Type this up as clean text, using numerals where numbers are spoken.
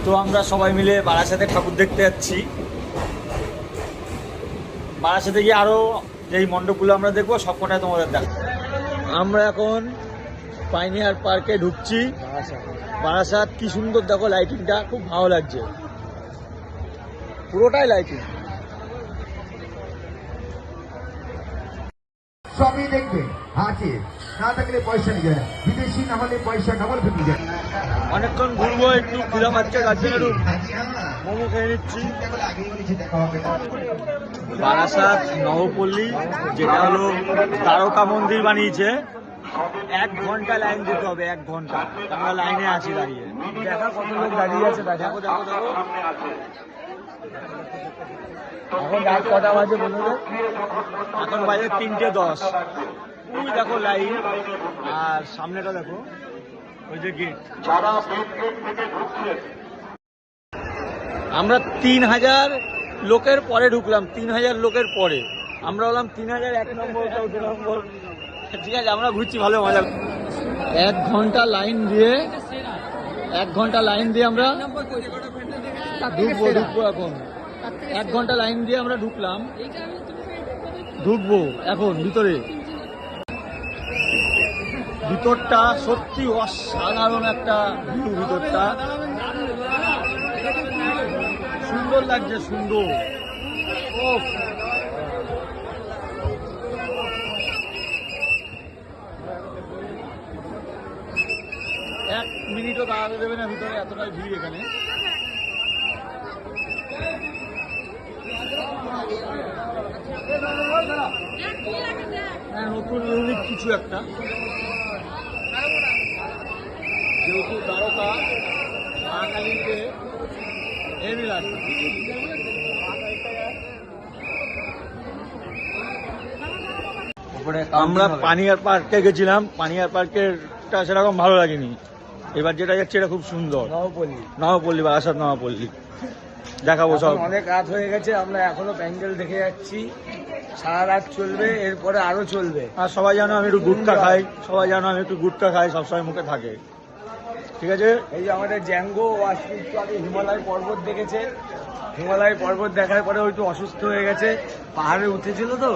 তো আমরা সবাই মিলে বারাসাতে ঠাকুর দেখতে যাচ্ছি। বারাসাতে গিয়ে আরও যেই মণ্ডপগুলো আমরা দেখবো সবকটাই তোমাদের দেখ। আমরা এখন পাইনিয়ার পার্কে ঢুকছি। বারাসাত কি সুন্দর দেখো, লাইটিংটা খুব ভালো লাগছে, পুরোটাই লাইটিং। সবই দেখবে আছে, না থাকলে পয়সা নিয়ে যায়, বিদেশি না হলে পয়সা ডবল ফেটে যায়। অনেকক্ষণ ঘুরবো, একটু খিদা পাচ্ছে, গাছে মোমো খেয়ে নিচ্ছি। বারাসাত নবপল্লী, যেটা হলো তারকা মন্দির বানিয়েছে, 1 ঘন্টা লাইন দিতে হবে, 1 ঘন্টা। আমরা লাইনে আছি দাঁড়িয়ে, দেখা কত লোক দাঁড়িয়ে আছে। দেখো দেখো দেখো, এখন রাত কটা বাজে বলুন? এখন বাজে 3:10। ওই দেখো লাইন, আর সামনেটা দেখো, ওই যে গেট। আমরা 3000 লোকের পরে ঢুকলাম, 3000 লোকের পরে। আমরা হলাম 3001 নম্বর, 2 নম্বর। ঠিক আছে, আমরা ঘুরছি, ভালো মজা। 1 ঘন্টা লাইন দিয়ে, 1 ঘন্টা লাইন দিয়ে আমরা ঢুকবো এখন। 1 ঘন্টা লাইন দিয়ে আমরা ঢুকবো এখন ভিতরে। ভিতরটা সত্যি অসাধারণ একটা ভিউ, ভিতরটা সুন্দর লাগছে, সুন্দর। এক মিনিটও দাঁড়াতে দেবে না ভিতরে, এতটাই ভিড় এখানে। হ্যাঁ, নতুন ইউনিক কিছু একটা, যেহেতু তারকা বাঙালিকে হেভি লাগছে। আমরা পানিয়ার পার্কে গেছিলাম, পানিয়ার পার্কেরটা সেরকম ভালো লাগেনি। এবার যেটা যাচ্ছে এটা খুব সুন্দর, নবপল্লী, বারাসাত নবপল্লী। দেখাবো সব। অনেক রাত হয়ে গেছে, আমরা এখনো প্যান্ডেল দেখে যাচ্ছি। সারা রাত চলবে, এরপরে আরো চলবে। আর সবাই জানো আমি একটু গুটকা খাই, সবসময় মুখে থাকে। ঠিক আছে, এই যে আমাদের জ্যাঙ্গো একটু আগে হিমালয় পর্বত দেখেছে। হিমালয় পর্বত দেখার পরে ওই একটু অসুস্থ হয়ে গেছে, পাহাড়ে উঠেছিল তো,